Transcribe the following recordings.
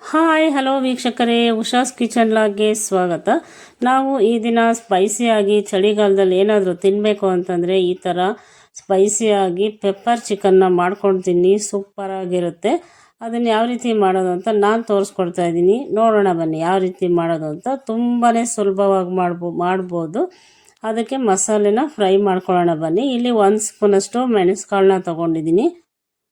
Hi hello ವೀಕ್ಷಕರೇ, Usha's kitchen ಲಾಗ್ಗೆ ಸ್ವಾಗತ. ನಾವು ಈ ದಿನ ಸ್ಪೈಸಿಯಾಗಿ ಚಳಿಗಾಲದಲ್ಲಿ ಏನಾದರೂ ತಿನ್ನಬೇಕು ಅಂತಂದರೆ ಈ ಥರ ಸ್ಪೈಸಿಯಾಗಿ ಪೆಪ್ಪರ್ ಚಿಕನ್ನ ಮಾಡ್ಕೊಳ್ತೀನಿ. ಸೂಪರಾಗಿರುತ್ತೆ. ಅದನ್ನು ಯಾವ ರೀತಿ ಮಾಡೋದು ಅಂತ ನಾನು ತೋರಿಸ್ಕೊಡ್ತಾ ಇದ್ದೀನಿ. ನೋಡೋಣ ಬನ್ನಿ ಯಾವ ರೀತಿ ಮಾಡೋದು ಅಂತ. ತುಂಬಾ ಸುಲಭವಾಗಿ ಮಾಡ್ಬೋದು. ಅದಕ್ಕೆ ಮಸಾಲೆನ ಫ್ರೈ ಮಾಡ್ಕೊಳ್ಳೋಣ ಬನ್ನಿ. ಇಲ್ಲಿ 1 ಸ್ಪೂನಷ್ಟು ಮೆಣಸುಕಾಳನ್ನ ತೊಗೊಂಡಿದ್ದೀನಿ,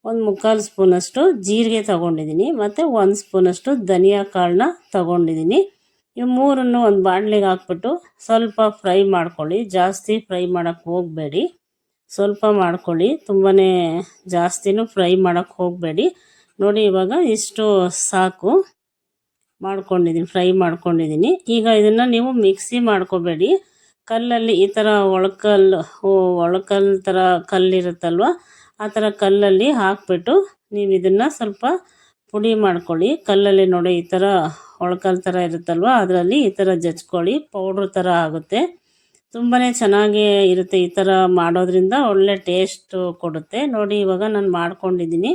1/4 ಸ್ಪೂನಷ್ಟು ಜೀರಿಗೆ ತೊಗೊಂಡಿದ್ದೀನಿ, ಮತ್ತು 1 ಸ್ಪೂನಷ್ಟು ಧನಿಯಾ ಕಾಳನ್ನ ತೊಗೊಂಡಿದ್ದೀನಿ. ಇವು ಮೂರನ್ನು ಒಂದು ಬಾಣಲೆಗೆ ಹಾಕ್ಬಿಟ್ಟು ಸ್ವಲ್ಪ ಫ್ರೈ ಮಾಡ್ಕೊಳ್ಳಿ. ಜಾಸ್ತಿ ಫ್ರೈ ಮಾಡೋಕ್ಕೆ ಹೋಗಬೇಡಿ, ಸ್ವಲ್ಪ ಮಾಡ್ಕೊಳ್ಳಿ. ತುಂಬಾ ಜಾಸ್ತಿನೂ ಫ್ರೈ ಮಾಡೋಕ್ಕೆ ಹೋಗಬೇಡಿ. ನೋಡಿ, ಇವಾಗ ಇಷ್ಟು ಸಾಕು ಮಾಡ್ಕೊಂಡಿದ್ದೀನಿ, ಫ್ರೈ ಮಾಡ್ಕೊಂಡಿದ್ದೀನಿ. ಈಗ ಇದನ್ನು ನೀವು ಮಿಕ್ಸಿ ಮಾಡ್ಕೋಬೇಡಿ. ಕಲ್ಲಲ್ಲಿ ಈ ಥರ ಒಳಕಲ್ಲು ಥರ ಕಲ್ಲಿರುತ್ತಲ್ವ, ಆ ಥರ ಕಲ್ಲಲ್ಲಿ ಹಾಕಿಬಿಟ್ಟು ನೀವು ಇದನ್ನು ಸ್ವಲ್ಪ ಪುಡಿ ಮಾಡ್ಕೊಳ್ಳಿ. ಕಲ್ಲಲ್ಲಿ ನೋಡಿ ಈ ಥರ ಒಳಕಲ್ಲು ಥರ ಇರುತ್ತಲ್ವ, ಅದರಲ್ಲಿ ಈ ಥರ ಜಜ್ಕೊಳ್ಳಿ. ಪೌಡ್ರ್ ಥರ ಆಗುತ್ತೆ. ತುಂಬಾ ಚೆನ್ನಾಗಿ ಇರುತ್ತೆ. ಈ ಥರ ಮಾಡೋದ್ರಿಂದ ಒಳ್ಳೆ ಟೇಸ್ಟು ಕೊಡುತ್ತೆ. ನೋಡಿ, ಇವಾಗ ನಾನು ಮಾಡ್ಕೊಂಡಿದ್ದೀನಿ.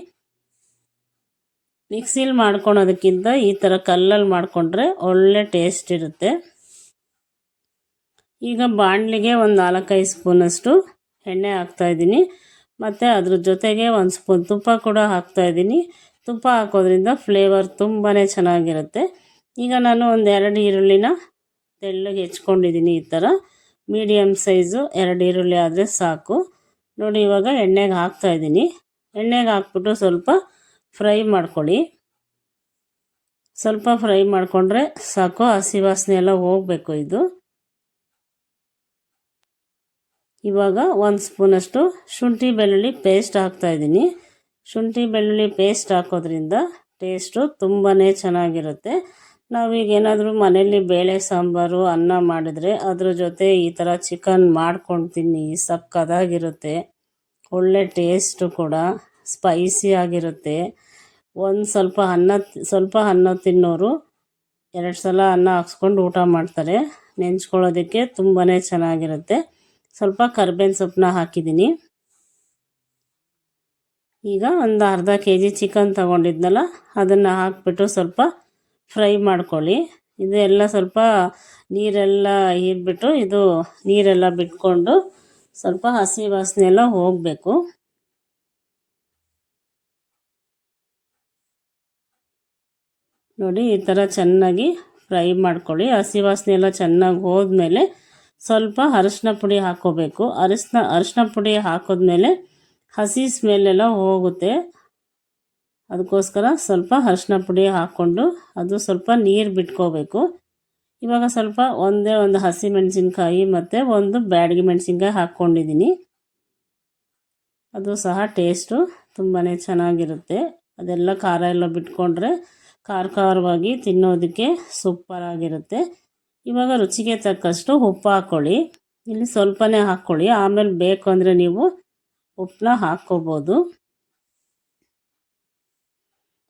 ಮಿಕ್ಸಿಲಿ ಮಾಡ್ಕೊಳೋದಕ್ಕಿಂತ ಈ ಥರ ಕಲ್ಲಲ್ಲಿ ಮಾಡಿಕೊಂಡ್ರೆ ಒಳ್ಳೆ ಟೇಸ್ಟ್ ಇರುತ್ತೆ. ಈಗ ಬಾಣಲಿಗೆ ಒಂದು 4-5 ಸ್ಪೂನಷ್ಟು ಎಣ್ಣೆ ಹಾಕ್ತಾಯಿದ್ದೀನಿ, ಮತ್ತು ಅದ್ರ ಜೊತೆಗೆ 1 ಸ್ಪೂನ್ ತುಪ್ಪ ಕೂಡ ಹಾಕ್ತಾಯಿದ್ದೀನಿ. ತುಪ್ಪ ಹಾಕೋದ್ರಿಂದ ಫ್ಲೇವರ್ ತುಂಬಾ ಚೆನ್ನಾಗಿರುತ್ತೆ. ಈಗ ನಾನು ಒಂದು 2 ಈರುಳ್ಳಿನ ತೆಳ್ಳಗೆ ಹೆಚ್ಕೊಂಡಿದ್ದೀನಿ. ಈ ಥರ ಮೀಡಿಯಮ್ ಸೈಜು 2 ಈರುಳ್ಳಿ ಆದರೆ ಸಾಕು. ನೋಡಿ, ಇವಾಗ ಎಣ್ಣೆಗೆ ಹಾಕ್ತಾಯಿದ್ದೀನಿ. ಎಣ್ಣೆಗೆ ಹಾಕ್ಬಿಟ್ಟು ಸ್ವಲ್ಪ ಫ್ರೈ ಮಾಡ್ಕೊಳ್ಳಿ. ಸ್ವಲ್ಪ ಫ್ರೈ ಮಾಡಿಕೊಂಡ್ರೆ ಸಾಕು, ಹಸಿ ವಾಸನೆ ಎಲ್ಲ ಹೋಗಬೇಕು. ಇದು ಇವಾಗ 1 ಸ್ಪೂನಷ್ಟು ಶುಂಠಿ ಬೆಳ್ಳುಳ್ಳಿ ಪೇಸ್ಟ್ ಹಾಕ್ತಾಯಿದ್ದೀನಿ. ಶುಂಠಿ ಬೆಳ್ಳುಳ್ಳಿ ಪೇಸ್ಟ್ ಹಾಕೋದ್ರಿಂದ ಟೇಸ್ಟು ತುಂಬಾ ಚೆನ್ನಾಗಿರುತ್ತೆ. ನಾವೀಗ ಏನಾದರೂ ಮನೆಯಲ್ಲಿ ಬೇಳೆ ಸಾಂಬಾರು ಅನ್ನ ಮಾಡಿದರೆ ಅದ್ರ ಜೊತೆ ಈ ಥರ ಚಿಕನ್ ಮಾಡ್ಕೊಂಡು ತಿನ್ನಿ, ಸಕ್ಕತ್ತಾಗಿರುತ್ತೆ. ಒಳ್ಳೆ ಟೇಸ್ಟು ಕೂಡ, ಸ್ಪೈಸಿ ಆಗಿರುತ್ತೆ. ಸ್ವಲ್ಪ ಅನ್ನ ತಿನ್ನೋರು 2 ಸಲ ಅನ್ನ ಹಾಕ್ಸ್ಕೊಂಡು ಊಟ ಮಾಡ್ತಾರೆ. ನೆಂಚ್ಕೊಳ್ಳೋದಕ್ಕೆ ತುಂಬಾ ಚೆನ್ನಾಗಿರುತ್ತೆ. ಸ್ವಲ್ಪ ಕರಿಬೇವಿನ ಸೊಪ್ಪನ್ನ ಹಾಕಿದ್ದೀನಿ. ಈಗ ಒಂದು ಅರ್ಧ kg ಚಿಕನ್ ತೊಗೊಂಡಿದ್ನಲ್ಲ, ಅದನ್ನು ಹಾಕಿಬಿಟ್ಟು ಸ್ವಲ್ಪ ಫ್ರೈ ಮಾಡ್ಕೊಳ್ಳಿ. ಇದೆಲ್ಲ ಸ್ವಲ್ಪ ನೀರೆಲ್ಲ ಹೀರ್ಬಿಟ್ಟು ಇದು ನೀರೆಲ್ಲ ಬಿಟ್ಕೊಂಡು ಸ್ವಲ್ಪ ಹಸಿ ವಾಸನೆ ಎಲ್ಲ ಹೋಗಬೇಕು. ನೋಡಿ, ಈ ಥರ ಚೆನ್ನಾಗಿ ಫ್ರೈ ಮಾಡ್ಕೊಳ್ಳಿ. ಹಸಿ ವಾಸನೆ ಎಲ್ಲ ಚೆನ್ನಾಗಿ ಹೋದ್ಮೇಲೆ ಸ್ವಲ್ಪ ಅರಿಶಿನ ಪುಡಿ ಹಾಕ್ಕೋಬೇಕು. ಅರಿಶಿನ ಪುಡಿ ಹಾಕಿದ್ಮೇಲೆ ಹಸಿ ಸ್ಮೆಲ್ಲೆಲ್ಲ ಹೋಗುತ್ತೆ. ಅದಕ್ಕೋಸ್ಕರ ಸ್ವಲ್ಪ ಅರಿಶಿನ ಪುಡಿ ಹಾಕ್ಕೊಂಡು ಅದು ಸ್ವಲ್ಪ ನೀರು ಬಿಟ್ಕೋಬೇಕು. ಇವಾಗ ಸ್ವಲ್ಪ ಒಂದು ಹಸಿ ಮೆಣಸಿನ್ಕಾಯಿ ಮತ್ತು ಒಂದು ಬ್ಯಾಡಗಿ ಮೆಣಸಿನ್ಕಾಯಿ ಹಾಕ್ಕೊಂಡಿದ್ದೀನಿ. ಅದು ಸಹ ಟೇಸ್ಟು ತುಂಬಾ ಚೆನ್ನಾಗಿರುತ್ತೆ. ಅದೆಲ್ಲ ಖಾರ ಎಲ್ಲ ಬಿಟ್ಕೊಂಡ್ರೆ ಖಾರವಾಗಿ ತಿನ್ನೋದಕ್ಕೆ ಸೂಪರಾಗಿರುತ್ತೆ. ಇವಾಗ ರುಚಿಗೆ ತಕ್ಕಷ್ಟು ಉಪ್ಪು ಹಾಕ್ಕೊಳ್ಳಿ. ಇಲ್ಲಿ ಸ್ವಲ್ಪನೇ ಹಾಕ್ಕೊಳ್ಳಿ, ಆಮೇಲೆ ಬೇಕು ಅಂದರೆ ನೀವು ಉಪ್ಪನ್ನ ಹಾಕ್ಕೋಬೋದು.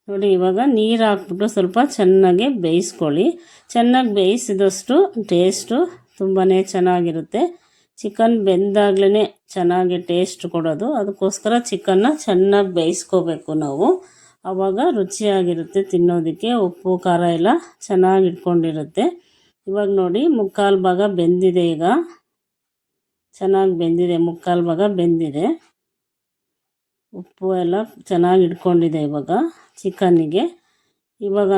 ನೋಡಿ, ಇವಾಗ ನೀರು ಹಾಕ್ಬಿಟ್ಟು ಸ್ವಲ್ಪ ಚೆನ್ನಾಗಿ ಬೇಯಿಸ್ಕೊಳ್ಳಿ. ಚೆನ್ನಾಗಿ ಬೇಯಿಸಿದಷ್ಟು ಟೇಸ್ಟು ತುಂಬಾ ಚೆನ್ನಾಗಿರುತ್ತೆ. ಚಿಕನ್ ಬೆಂದಾಗ್ಲೇ ಚೆನ್ನಾಗಿ ಟೇಸ್ಟ್ ಕೊಡೋದು. ಅದಕ್ಕೋಸ್ಕರ ಚಿಕನ್ನ ಚೆನ್ನಾಗಿ ಬೇಯಿಸ್ಕೋಬೇಕು ನಾವು. ಆವಾಗ ರುಚಿಯಾಗಿರುತ್ತೆ ತಿನ್ನೋದಕ್ಕೆ. ಉಪ್ಪು ಖಾರ ಎಲ್ಲ ಚೆನ್ನಾಗಿ ಇಟ್ಕೊಂಡಿರುತ್ತೆ. ಇವಾಗ ನೋಡಿ, 3/4 ಭಾಗ ಬೆಂದಿದೆ. ಈಗ ಚೆನ್ನಾಗಿ ಬೆಂದಿದೆ, 3/4 ಭಾಗ ಬೆಂದಿದೆ. ಉಪ್ಪು ಎಲ್ಲ ಚೆನ್ನಾಗಿ ಇಟ್ಕೊಂಡಿದೆ ಇವಾಗ ಚಿಕನ್ನಿಗೆ. ಇವಾಗ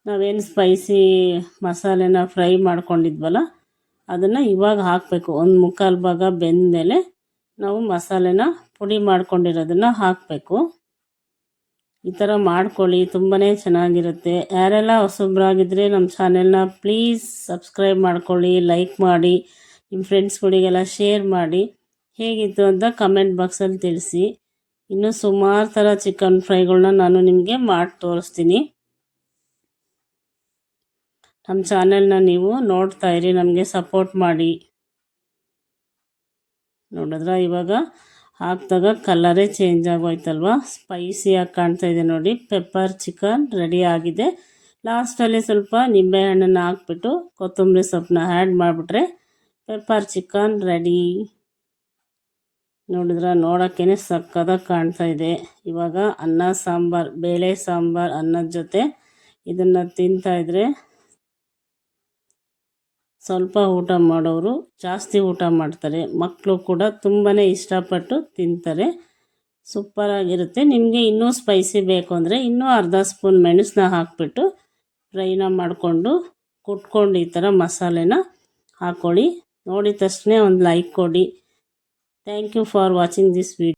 ನಾವೇನು ಸ್ಪೈಸಿ ಮಸಾಲೆನ ಫ್ರೈ ಮಾಡ್ಕೊಂಡಿದ್ವಲ್ಲ, ಅದನ್ನು ಇವಾಗ ಹಾಕಬೇಕು. 1/4 ಭಾಗ ಬೆಂದಮೇಲೆ ನಾವು ಮಸಾಲೆನ ಪುಡಿ ಮಾಡ್ಕೊಂಡಿರೋದನ್ನು ಹಾಕಬೇಕು. ಈ ಥರ ಮಾಡ್ಕೊಳ್ಳಿ, ತುಂಬಾ ಚೆನ್ನಾಗಿರುತ್ತೆ. ಯಾರೆಲ್ಲ ಹೊಸಬ್ರಾಗಿದ್ದರೆ ನಮ್ಮ ಚಾನೆಲ್ನ ಪ್ಲೀಸ್ ಸಬ್ಸ್ಕ್ರೈಬ್ ಮಾಡ್ಕೊಳ್ಳಿ, ಲೈಕ್ ಮಾಡಿ, ನಿಮ್ಮ ಫ್ರೆಂಡ್ಸ್ಗಳಿಗೆಲ್ಲ ಶೇರ್ ಮಾಡಿ. ಹೇಗಿತ್ತು ಅಂತ ಕಮೆಂಟ್ ಬಾಕ್ಸಲ್ಲಿ ತಿಳಿಸಿ. ಇನ್ನೂ ಸುಮಾರು ಥರ ಚಿಕನ್ ಫ್ರೈಗಳನ್ನ ನಾನು ನಿಮಗೆ ಮಾಡಿ ತೋರಿಸ್ತೀನಿ. ನಮ್ಮ ಚಾನೆಲ್ನ ನೀವು ನೋಡ್ತಾ ಇರಿ, ನಮಗೆ ಸಪೋರ್ಟ್ ಮಾಡಿ. ನೋಡಿದ್ರೆ ಇವಾಗ ಹಾಕಿದಾಗ ಕಲರೇ ಚೇಂಜ್ ಆಗೋಯ್ತಲ್ವ, ಸ್ಪೈಸಿಯಾಗಿ ಕಾಣ್ತಾ ಇದೆ. ನೋಡಿ, ಪೆಪ್ಪರ್ ಚಿಕನ್ ರೆಡಿ ಆಗಿದೆ. ಲಾಸ್ಟಲ್ಲಿ ಸ್ವಲ್ಪ ನಿಂಬೆಹಣ್ಣನ್ನು ಹಾಕ್ಬಿಟ್ಟು ಕೊತ್ತಂಬರಿ ಸೊಪ್ಪನ್ನ ಆ್ಯಡ್ ಮಾಡಿಬಿಟ್ರೆ ಪೆಪ್ಪರ್ ಚಿಕನ್ ರೆಡಿ. ನೋಡಿದ್ರೆ ನೋಡೋಕ್ಕೇ ಸಕ್ಕತ್ತಾಗಿ ಕಾಣ್ತಾ ಇದೆ. ಇವಾಗ ಅನ್ನ ಸಾಂಬಾರು, ಬೇಳೆ ಸಾಂಬಾರು ಅನ್ನದ ಜೊತೆ ಇದನ್ನು ತಿಂತಾಯಿದ್ರೆ ಸ್ವಲ್ಪ ಊಟ ಮಾಡೋರು ಜಾಸ್ತಿ ಊಟ ಮಾಡ್ತಾರೆ. ಮಕ್ಕಳು ಕೂಡ ತುಂಬಾ ಇಷ್ಟಪಟ್ಟು ತಿಂತಾರೆ. ಸೂಪರಾಗಿರುತ್ತೆ. ನಿಮಗೆ ಇನ್ನೂ ಸ್ಪೈಸಿ ಬೇಕು ಅಂದರೆ ಇನ್ನೂ ಅರ್ಧ ಸ್ಪೂನ್ ಮೆಣಸನ್ನ ಹಾಕಿಬಿಟ್ಟು ಫ್ರೈನ ಮಾಡಿಕೊಂಡು ಕುಟ್ಕೊಂಡು ಈ ಥರ ಮಸಾಲೆನ ಹಾಕ್ಕೊಳ್ಳಿ. ನೋಡಿದ ತಕ್ಷಣ ಒಂದು ಲೈಕ್ ಕೊಡಿ. Thank you for watching this video.